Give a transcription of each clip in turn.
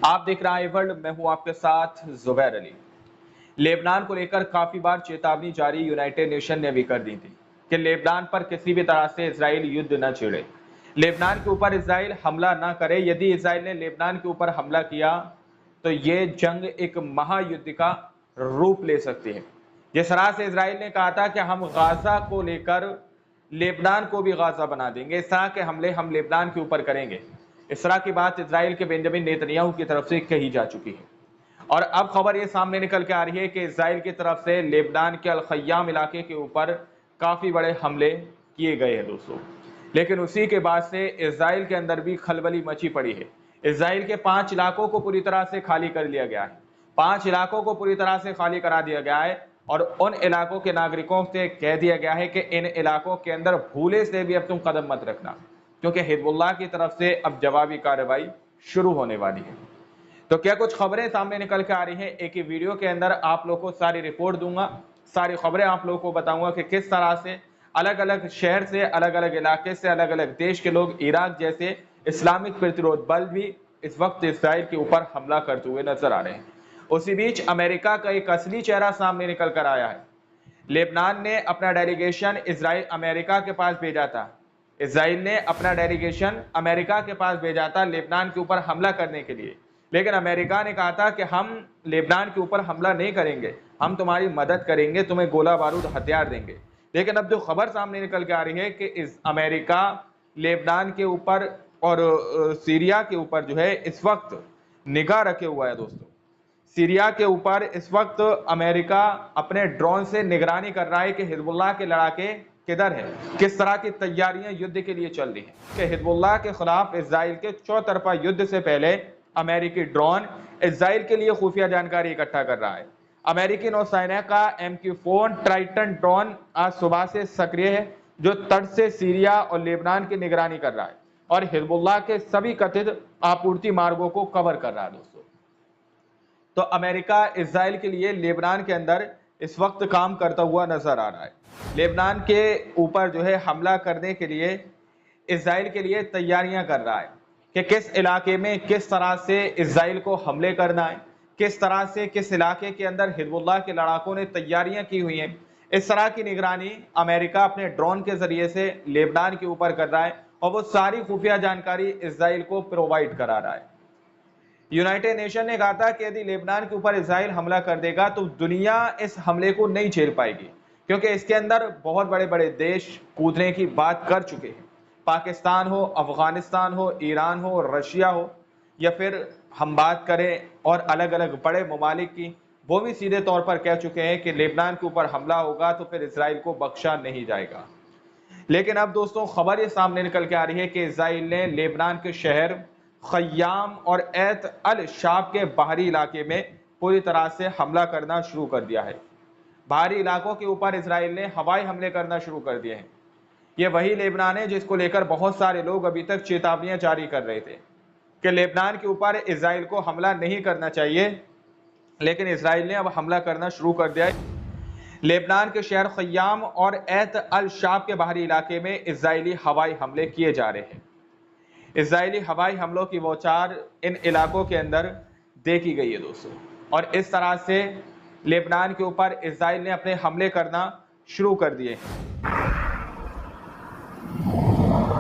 आप देख रहे हैं वर्ल्ड, मैं हूं आपके साथ जुबैर अली। लेबनान को लेकर काफी बार चेतावनी जारी यूनाइटेड नेशन ने भी कर दी थी कि लेबनान पर किसी भी तरह से इजराइल युद्ध न छेड़े, लेबनान के ऊपर इजराइल हमला न करे। यदि इजराइल ने लेबनान के ऊपर हमला किया तो ये जंग एक महायुद्ध का रूप ले सकती है। जिस तरह से इजराइल ने कहा था कि हम गाजा को लेकर लेबनान को भी गाजा बना देंगे, इस तरह के हमले हम लेबनान के ऊपर करेंगे, इस तरह की बात इजराइल के बेंजामिन नेतन्याहू की तरफ से कही जा चुकी है। और अब खबर ये सामने निकल के आ रही है कि इजराइल की तरफ से लेबनान के अल खय्याम इलाके के ऊपर काफी बड़े हमले किए गए हैं दोस्तों। लेकिन उसी के बाद से इजराइल के अंदर भी खलबली मची पड़ी है। इजराइल के 5 इलाकों को पूरी तरह से खाली कर लिया गया है। 5 इलाकों को पूरी तरह से खाली करा दिया गया है और उन इलाकों के नागरिकों से कह दिया गया है कि इन इलाकों के अंदर भूले से भी अब तुम कदम मत रखना, क्योंकि हिजबुल्लाह की तरफ से अब जवाबी कार्रवाई शुरू होने वाली है। तो क्या कुछ खबरें सामने निकल के आ रही हैं, एक ही वीडियो के अंदर आप लोगों को सारी रिपोर्ट दूंगा, सारी खबरें आप लोगों को बताऊंगा कि किस तरह से अलग अलग शहर से, अलग अलग इलाके से, अलग अलग देश के लोग, इराक जैसे इस्लामिक प्रतिरोध बल भी इस वक्त इसराइल के ऊपर हमला करते हुए नजर आ रहे हैं। उसी बीच अमेरिका का एक असली चेहरा सामने निकल कर आया है। लेबनान ने अपना डेलीगेशन इजराइल अमेरिका के पास भेजा था। इजराइल ने अपना डेलीगेशन अमेरिका के पास भेजा था लेबनान के ऊपर हमला करने के लिए, लेकिन अमेरिका ने कहा था कि हम लेबनान के ऊपर हमला नहीं करेंगे, हम तुम्हारी मदद करेंगे, तुम्हें गोला बारूद हथियार देंगे। लेकिन अब जो खबर सामने निकल के आ रही है कि इस अमेरिका लेबनान के ऊपर और सीरिया के ऊपर जो है इस वक्त निगाह रखे हुआ है दोस्तों। सीरिया के ऊपर इस वक्त अमेरिका अपने ड्रोन से निगरानी कर रहा है कि हिजबुल्लाह के लड़ाके किधर है, किस तरह की तैयारियां युद्ध के लिए चल रही हैं। कि हिजबुल्लाह के खिलाफ इजराइल के चौतरफा युद्ध से पहले अमेरिकी ड्रोन इजराइल के लिए खुफिया जानकारी इकट्ठा कर रहा है। अमेरिकी नौसेना का MQ-4 ट्राइटन ड्रोन आज सुबह से सक्रिय है, जो तट से सीरिया और लेबनान की निगरानी कर रहा है और हिजबुल्लाह के सभी कथित आपूर्ति मार्गों को कवर कर रहा है दोस्तों। तो अमेरिका इजराइल के लिए लेबनान के अंदर इस वक्त काम करता हुआ नजर आ रहा है। लेबनान के ऊपर जो है हमला करने के लिए इजराइल के लिए तैयारियां कर रहा है कि किस इलाके में किस तरह से इजराइल को हमले करना है, किस तरह से किस इलाके के अंदर हिजबुल्लाह के लड़ाकों ने तैयारियां की हुई हैं। इस तरह की निगरानी अमेरिका अपने ड्रोन के जरिए से लेबनान के ऊपर कर रहा है और वो सारी खुफिया जानकारी इजराइल को प्रोवाइड करा रहा है। यूनाइटेड नेशन ने कहा था कि यदि लेबनान के ऊपर इजराइल हमला कर देगा तो दुनिया इस हमले को नहीं झेल पाएगी, क्योंकि इसके अंदर बहुत बड़े बड़े देश कूदने की बात कर चुके हैं। पाकिस्तान हो, अफगानिस्तान हो, ईरान हो, रशिया हो, या फिर हम बात करें और अलग अलग बड़े ममालिक की, वो भी सीधे तौर पर कह चुके हैं कि लेबनान के ऊपर हमला होगा तो फिर इसराइल को बख्शा नहीं जाएगा। लेकिन अब दोस्तों खबर ये सामने निकल के आ रही है कि इसराइल ने लेबनान के शहर खय्याम और एत अल शाब के बाहरी इलाके में पूरी तरह से हमला करना शुरू कर दिया है। बाहरी इलाकों के ऊपर इसराइल ने हवाई हमले करना शुरू कर दिए हैं। ये वही लेबनान है जिसको लेकर बहुत सारे लोग अभी तक चेतावनियां जारी कर रहे थे कि लेबनान के ऊपर इसराइल को हमला नहीं करना चाहिए, लेकिन इसराइल ने अब हमला करना शुरू कर दिया है। लेबनान के शहर खय्याम और एत अल शाब के बाहरी इलाके में इजरायली हवाई हमले किए जा रहे हैं। इजरायली हवाई हमलों की बौछार इन इलाकों के अंदर देखी गई है दोस्तों, और इस तरह से लेबनान के ऊपर इजराइल ने अपने हमले करना शुरू कर दिए हैं।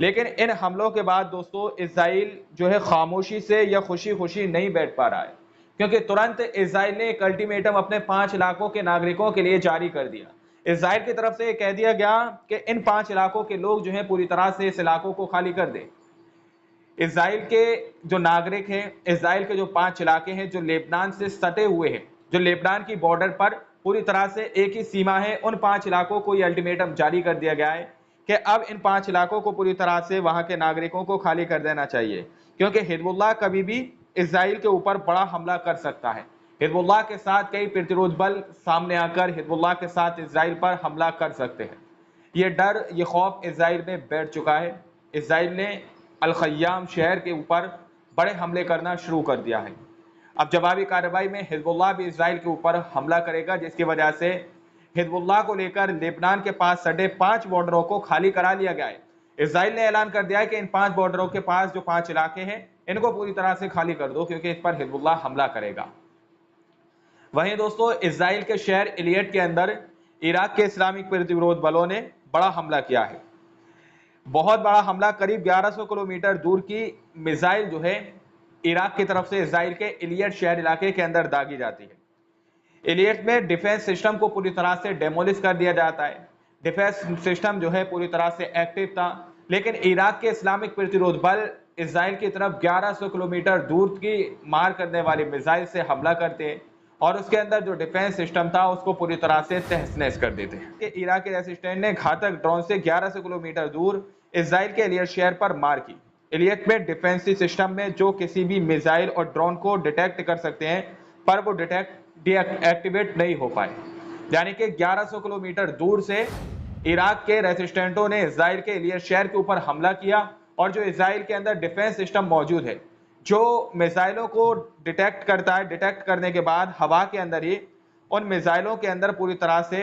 लेकिन इन हमलों के बाद दोस्तों इजराइल जो है खामोशी से या खुशी खुशी नहीं बैठ पा रहा है, क्योंकि तुरंत इजराइल ने एक अल्टीमेटम अपने 5 इलाकों के नागरिकों के लिए जारी कर दिया। इजराइल की तरफ से कह दिया गया कि इन 5 इलाकों के लोग जो है पूरी तरह से इस इलाकों को खाली कर दें। इजराइल के जो नागरिक हैं, इजराइल के जो 5 इलाके हैं जो लेबनान से सटे हुए हैं, जो लेबनान की बॉर्डर पर पूरी तरह से एक ही सीमा है, उन 5 इलाकों को ये अल्टीमेटम जारी कर दिया गया है कि अब इन 5 इलाकों को पूरी तरह से वहां के नागरिकों को खाली कर देना चाहिए, क्योंकि हिजबुल्लाह कभी भी इसराइल के ऊपर बड़ा हमला कर सकता है। हिजबुल्लाह के साथ कई प्रतिरोध बल सामने आकर हिजबुल्लाह के साथ इसराइल पर हमला कर सकते हैं। ये डर, ये खौफ इसराइल में बैठ चुका है। इसराइल ने अल खय्याम शहर के ऊपर बड़े हमले करना शुरू कर दिया है। अब जवाबी कार्रवाई में हिजबुल्लाह भी इसराइल के ऊपर हमला करेगा, जिसकी वजह से हिजबुल्लाह को लेकर लेबनान के पास सटे 5 बॉर्डरों को खाली करा लिया गया है। इसराइल ने ऐलान कर दिया है कि इन 5 बॉर्डरों के पास जो 5 इलाके हैं इनको पूरी तरह से खाली कर दो, क्योंकि इस पर हिजबुल्लाह हमला करेगा। वहीं दोस्तों, इसराइल के शहर इलियट के अंदर इराक के इस्लामिक प्रतिरोध बलों ने बड़ा हमला किया है। बहुत बड़ा हमला, करीब 1100 किलोमीटर दूर की मिसाइल जो है इराक की तरफ से इसराइल के इलियट शहर इलाके के अंदर दागी जाती है। इलियट में डिफेंस सिस्टम को पूरी तरह से डेमोलिश कर दिया जाता है। डिफेंस सिस्टम जो है पूरी तरह से एक्टिव था, लेकिन इराक के इस्लामिक प्रतिरोध बल इसराइल की तरफ 1100 किलोमीटर दूर की मार करने वाली मिसाइल से हमला करते हैं और उसके अंदर जो डिफेंस सिस्टम था उसको पूरी तरह से तहस-नहस कर देते हैं। इराकी रेसिस्टेंट ने घातक ड्रोन से 1100 किलोमीटर दूर इसराइल के इलियट शहर पर मार की। इलियट में डिफेंसिव सिस्टम में जो किसी भी मिसाइल और ड्रोन को डिटेक्ट कर सकते हैं, पर वो डीएक्टिवेट नहीं हो पाए। यानी कि 1100 किलोमीटर दूर से इराक के रेसिस्टेंटों ने इसराइल के इलियट शहर के ऊपर हमला किया और जो इसराइल के अंदर डिफेंस सिस्टम मौजूद है, जो मिसाइलों को डिटेक्ट करता है, डिटेक्ट करने के बाद हवा के अंदर ही उन मिसाइलों के अंदर पूरी तरह से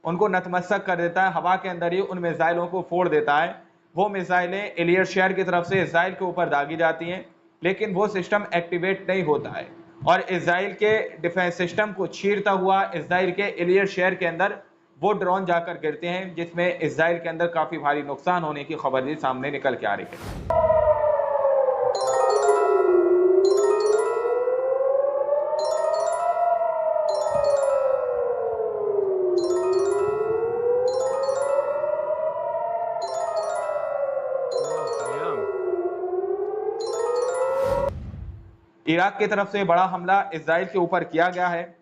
उनको नतमस्तक कर देता है, हवा के अंदर ही उन मिसाइलों को फोड़ देता है। वो मिसाइलें इलियट शहर की तरफ से इसराइल के ऊपर दागी जाती हैं, लेकिन वो सिस्टम एक्टिवेट नहीं होता है और इसराइल के डिफेंस सिस्टम को चीरता हुआ इसराइल के इलियट शहर के अंदर वो ड्रोन जाकर गिरते हैं, जिसमें इसराइल के अंदर काफी भारी नुकसान होने की खबर भी सामने निकल के आ रही है। इराक की तरफ से बड़ा हमला इसराइल के ऊपर किया गया है।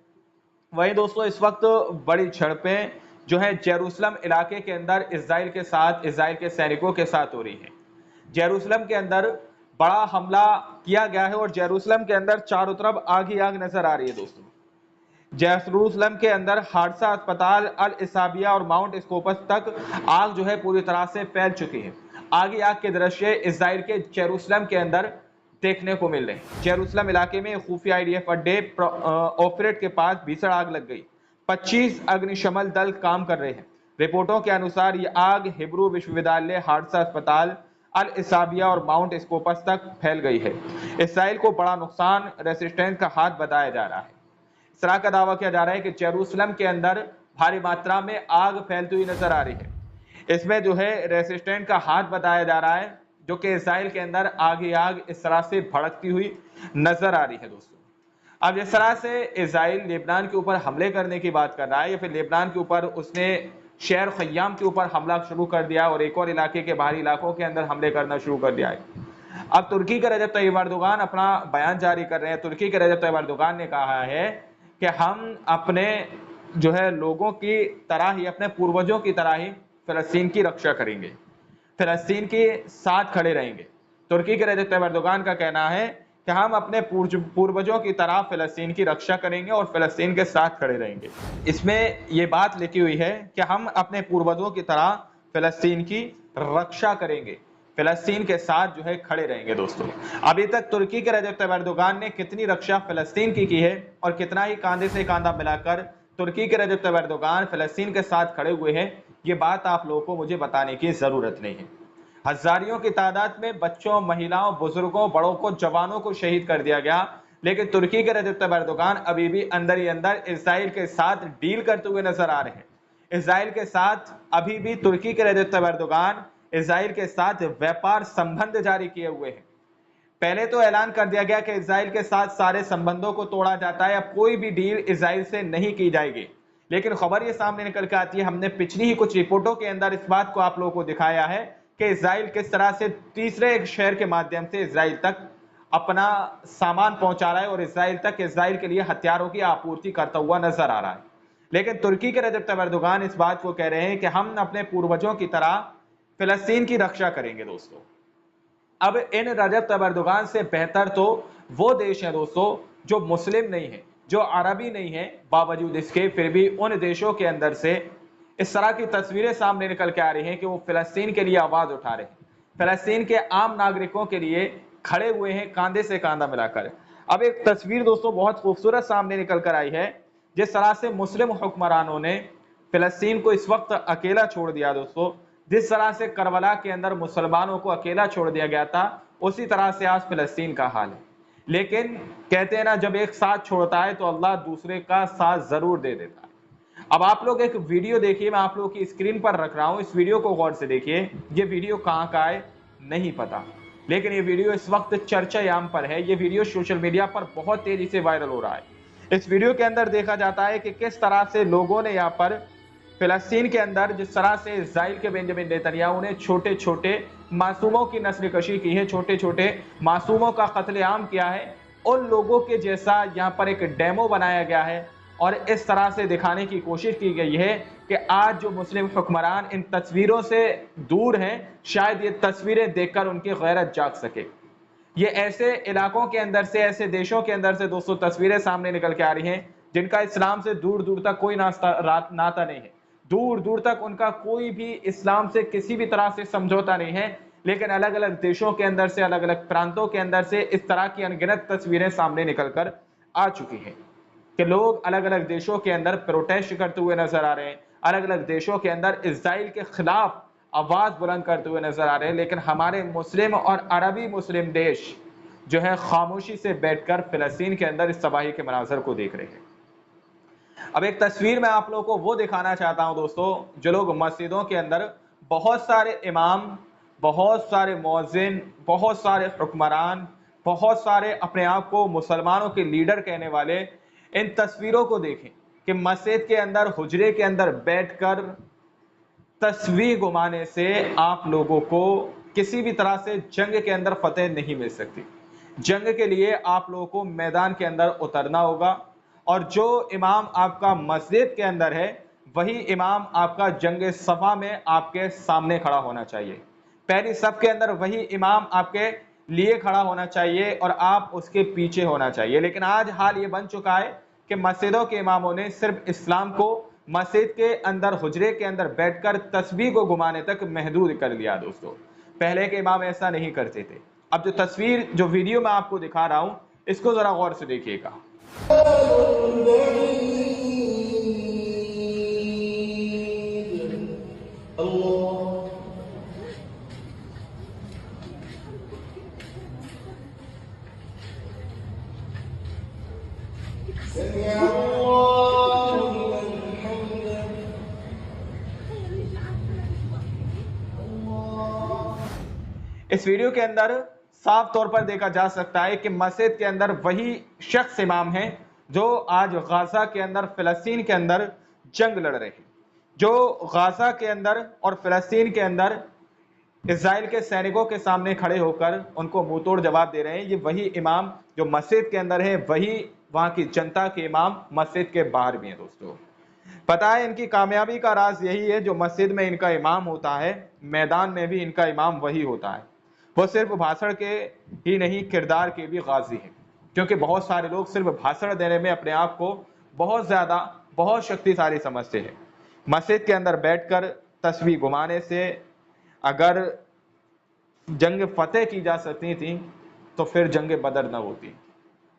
वहीं दोस्तों, इस वक्त बड़ी झड़पें जो है जेरूसलम इलाके के अंदर इसराइल के साथ, इसराइल के सैनिकों के साथ हो रही है। जेरूसलम के अंदर बड़ा हमला किया गया है और जेरूसलम के अंदर चारों तरफ आग ही आग नजर आ रही है। दोस्तों, जेरूसलम के अंदर हादसा अस्पताल, अल इसाबिया और माउंट स्कोपस तक आग जो है पूरी तरह से फैल चुकी है। आग ही आग के दृश्य इसराइल के जेरूसलम के अंदर देखने को मिल रहे हैं। जेरूसलम इलाके में खुफिया आईडीएफ अड्डे ऑपरेट के पास भीषण आग लग गई। 25 अग्निशमन दल काम कर रहे हैं। रिपोर्टों के अनुसार ये आग हिब्रू विश्वविद्यालय, हादसा अस्पताल, अल इसाबिया और माउंट स्कोपस तक फैल गई है। इसराइल को बड़ा नुकसान रेसिस्टेंस का हाथ बताया जा रहा है। इस तरह का दावा किया जा रहा है कि जेरूसलम के अंदर भारी मात्रा में आग फैलती हुई नजर आ रही है। इसमें जो है रेसिस्टेंट का हाथ बताया जा रहा है, जो कि इसराइल के अंदर आग ही आग इस तरह से भड़कती हुई नजर आ रही है। दोस्तों, अब जिस तरह से इसराइल लेबनान के ऊपर हमले करने की बात कर रहा है, या फिर लेबनान के ऊपर उसने शहर खय्याम के ऊपर हमला शुरू कर दिया और एक और इलाके के बाहरी इलाकों के अंदर हमले करना शुरू कर दिया है। अब तुर्की के रजब तय्यब एर्दोगान अपना बयान जारी कर रहे हैं। तुर्की के रजब तय्यब एर्दोगान ने कहा है कि हम अपने जो है लोगों की तरह ही, अपने पूर्वजों की तरह ही फिलिस्तीन की रक्षा करेंगे, फिलिस्तीन के साथ खड़े रहेंगे। तुर्की के रजब तय्यब एर्दोगान का कहना है कि हम अपने पूर्वजों की तरह फिलिस्तीन की रक्षा करेंगे और फिलिस्तीन के साथ खड़े रहेंगे। इसमें यह बात लिखी हुई है कि हम अपने पूर्वजों की तरह फिलिस्तीन की रक्षा करेंगे, फिलिस्तीन के साथ जो है खड़े रहेंगे। दोस्तों, अभी तक तुर्की के रजब तय्यब एर्दोगान ने कितनी रक्षा फिलिस्तीन की है और कितना ही कांधे से कांधा मिलाकर तुर्की के रजब तय्यब एर्दोगान फिलिस्तीन के साथ खड़े हुए हैं, ये बात आप लोगों को मुझे बताने की जरूरत नहीं है। हजारियों की तादाद में बच्चों, महिलाओं, बुजुर्गों, बड़ों को, जवानों को शहीद कर दिया गया, लेकिन तुर्की के रजब तय्यब एर्दोगान अभी भी अंदर ही अंदर इसराइल के साथ डील करते हुए नजर आ रहे हैं। इसराइल के साथ अभी भी तुर्की के रजब तय्यब एर्दोगान इसराइल के साथ व्यापार संबंध जारी किए हुए हैं। पहले तो ऐलान कर दिया गया कि इसराइल के साथ सारे संबंधों को तोड़ा जाता है, अब कोई भी डील इसराइल से नहीं की जाएगी। लेकिन खबर ये सामने निकल के आती है, हमने पिछली ही कुछ रिपोर्टों के अंदर इस बात को आप लोगों को दिखाया है कि इसराइल किस तरह से तीसरे एक शहर के माध्यम से इसराइल तक अपना सामान पहुंचा रहा है और इसराइल के लिए हथियारों की आपूर्ति करता हुआ नजर आ रहा है। लेकिन तुर्की के रजब तय्यब एर्दोगान इस बात को कह रहे हैं कि हम अपने पूर्वजों की तरह फिलिस्तीन की रक्षा करेंगे। दोस्तों, अब इन रजब तय्यब एर्दोगान से बेहतर तो वो देश हैं दोस्तों जो मुस्लिम नहीं है, जो अरबी नहीं है, बावजूद इसके फिर भी उन देशों के अंदर से इस तरह की तस्वीरें सामने निकल के आ रही हैं कि वो फिलिस्तीन के लिए आवाज उठा रहे हैं, फिलिस्तीन के आम नागरिकों के लिए खड़े हुए हैं कांधे से कांधा मिलाकर। अब एक तस्वीर दोस्तों बहुत खूबसूरत सामने निकल कर आई है, जिस तरह से मुस्लिम हुक्मरानों ने फिलिस्तीन को इस वक्त अकेला छोड़ दिया दोस्तों, जिस तरह से करबला के अंदर मुसलमानों को अकेला छोड़ दिया गया था, उसी तरह से आज फिलिस्तीन का हाल है। लेकिन कहते हैं ना, जब एक साथ छोड़ता है तो अल्लाह दूसरे का साथ जरूर दे देता है। अब आप लोग एक वीडियो देखिए, मैं आप लोगों की स्क्रीन पर रख रहा हूं, इस वीडियो को गौर से देखिए। ये वीडियो कहां का है नहीं पता, लेकिन ये वीडियो इस वक्त चर्चायाम पर है। ये वीडियो सोशल मीडिया पर बहुत तेजी से वायरल हो रहा है। इस वीडियो के अंदर देखा जाता है कि किस तरह से लोगों ने यहाँ पर फिलिस्तीन के अंदर जिस तरह से इजराइल के बेंजामिन नेतन्याहू ने छोटे छोटे मासूमों की नस्लकशी की है, छोटे छोटे मासूमों का कत्लेआम किया है, उन लोगों के जैसा यहाँ पर एक डेमो बनाया गया है और इस तरह से दिखाने की कोशिश की गई है कि आज जो मुस्लिम हुक्मरान इन तस्वीरों से दूर हैं, शायद ये तस्वीरें देखकर उनकी गैरत जाग सके। ये ऐसे इलाकों के अंदर से, ऐसे देशों के अंदर से दोस्तों तस्वीरें सामने निकल के आ रही हैं जिनका इस्लाम से दूर दूर तक कोई नाता नहीं है, दूर दूर तक उनका कोई भी इस्लाम से किसी भी तरह से समझौता नहीं है, लेकिन अलग अलग देशों के अंदर से, अलग अलग प्रांतों के अंदर से इस तरह की अनगिनत तस्वीरें सामने निकलकर आ चुकी हैं कि लोग अलग अलग देशों के अंदर प्रोटेस्ट करते हुए नजर आ रहे हैं, अलग अलग देशों के अंदर इजराइल के खिलाफ आवाज बुलंद करते हुए नजर आ रहे हैं। लेकिन हमारे मुस्लिम और अरबी मुस्लिम देश जो है खामोशी से बैठकर फिलिस्तीन के अंदर इस तबाही के मनाजर को देख रहे हैं। अब एक तस्वीर मैं आप लोगों को वो दिखाना चाहता हूं दोस्तों, जो लोग मस्जिदों के अंदर बहुत सारे इमाम, बहुत सारे मौजिन, बहुत सारे हुक्मरान, बहुत सारे अपने आप को मुसलमानों के लीडर कहने वाले, इन तस्वीरों को देखें कि मस्जिद के अंदर, हुजरे के अंदर बैठकर तस्वीर घुमाने से आप लोगों को किसी भी तरह से जंग के अंदर फतेह नहीं मिल सकती। जंग के लिए आप लोगों को मैदान के अंदर उतरना होगा और जो इमाम आपका मस्जिद के अंदर है, वही इमाम आपका जंग सफा में आपके सामने खड़ा होना चाहिए। पहली सफ के अंदर वही इमाम आपके लिए खड़ा होना चाहिए और आप उसके पीछे होना चाहिए। लेकिन आज हाल ये बन चुका है कि मस्जिदों के इमामों ने सिर्फ इस्लाम को मस्जिद के अंदर, हुजरे के अंदर बैठकर तस्बीह को घुमाने तक महदूद कर लिया दोस्तों। पहले के इमाम ऐसा नहीं करते थे। अब जो तस्वीर, जो वीडियो मैं आपको दिखा रहा हूं, इसको जरा गौर से देखिएगा। इस वीडियो के अंदर साफ तौर पर देखा जा सकता है कि मस्जिद के अंदर वही शख्स इमाम है जो आज गाजा के अंदर, फिलिस्तीन के अंदर जंग लड़ रहे हैं, जो गाजा के अंदर और फिलिस्तीन के अंदर इजराइल के सैनिकों के सामने खड़े होकर उनको मुंहतोड़ जवाब दे रहे हैं। ये वही इमाम जो मस्जिद के अंदर है, वही वहां की जनता के इमाम मस्जिद के बाहर भी हैं दोस्तों। पता है इनकी कामयाबी का राज यही है, जो मस्जिद में इनका इमाम होता है, मैदान में भी इनका इमाम वही होता है। वो सिर्फ भाषण के ही नहीं, किरदार के भी गाजी हैं, क्योंकि बहुत सारे लोग सिर्फ भाषण देने में अपने आप को बहुत ज्यादा, बहुत शक्तिशाली समझते हैं। मस्जिद के अंदर बैठकर तस्वीर घुमाने से अगर जंग फतेह की जा सकती थी तो फिर जंग बदर ना होती,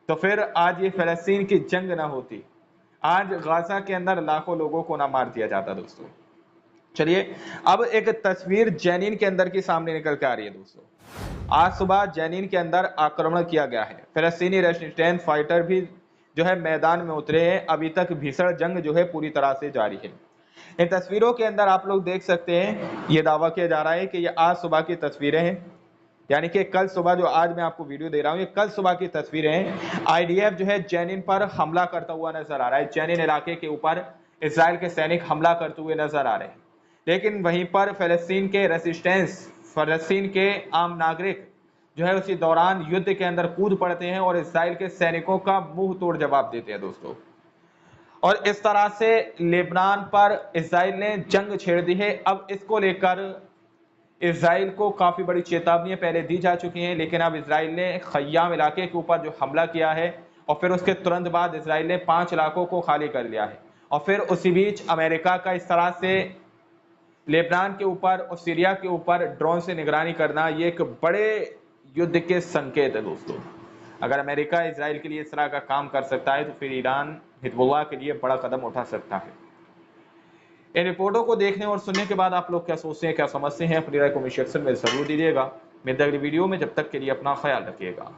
तो फिर आज ये फिलिस्तीन की जंग ना होती, आज गाजा के अंदर लाखों लोगों को ना मार दिया जाता दोस्तों। चलिए अब एक तस्वीर जेनिन के अंदर की सामने निकल के आ रही है दोस्तों। आज सुबह जेनिन के अंदर आक्रमण किया गया है। फिलिस्तीनी रेजिस्टेंस फाइटर भी जो है मैदान में उतरे हैं। अभी तक भीषण जंग जो है पूरी तरह से जारी है। इन तस्वीरों के अंदर आप लोग देख सकते हैं, ये दावा किया जा रहा है कि ये आज सुबह की तस्वीरें हैं, यानी कि कल सुबह, जो आज मैं आपको वीडियो दे रहा हूं, ये कल सुबह की तस्वीरें हैं। आईडीएफ जो है जेनिन पर हमला करता हुआ नजर आ रहा है। जेनिन इलाके के ऊपर इजराइल के सैनिक हमला करते हुए नजर आ रहे हैं, लेकिन वहीं पर फिलिस्तीन के रेजिस्टेंस, फिलिस्तीन के आम नागरिक जो है उसी दौरान युद्ध के अंदर कूद पड़ते हैं और इजराइल के सैनिकों का मुंह तोड़ जवाब देते हैं दोस्तों। और इस तरह से लेबनान पर इजराइल ने जंग छेड़ दी है। अब इसको लेकर इसराइल को काफ़ी बड़ी चेतावनियां पहले दी जा चुकी हैं, लेकिन अब इसराइल ने खय्याम इलाके के ऊपर जो हमला किया है और फिर उसके तुरंत बाद इसराइल ने 5 इलाकों को खाली कर लिया है। और फिर उसी बीच अमेरिका का इस तरह से लेबनान के ऊपर और सीरिया के ऊपर ड्रोन से निगरानी करना, ये एक बड़े युद्ध के संकेत है दोस्तों। अगर अमेरिका इसराइल के लिए इस तरह का काम कर सकता है तो फिर ईरान हिजबुल्लाह के लिए बड़ा कदम उठा सकता है। इन रिपोर्टों को देखने और सुनने के बाद आप लोग क्या सोचते हैं, क्या समझते हैं, अपनी राय कमेंट सेक्शन में जरूर दीजिएगा। मिलते हैं अगली वीडियो में, जब तक के लिए अपना ख्याल रखिएगा।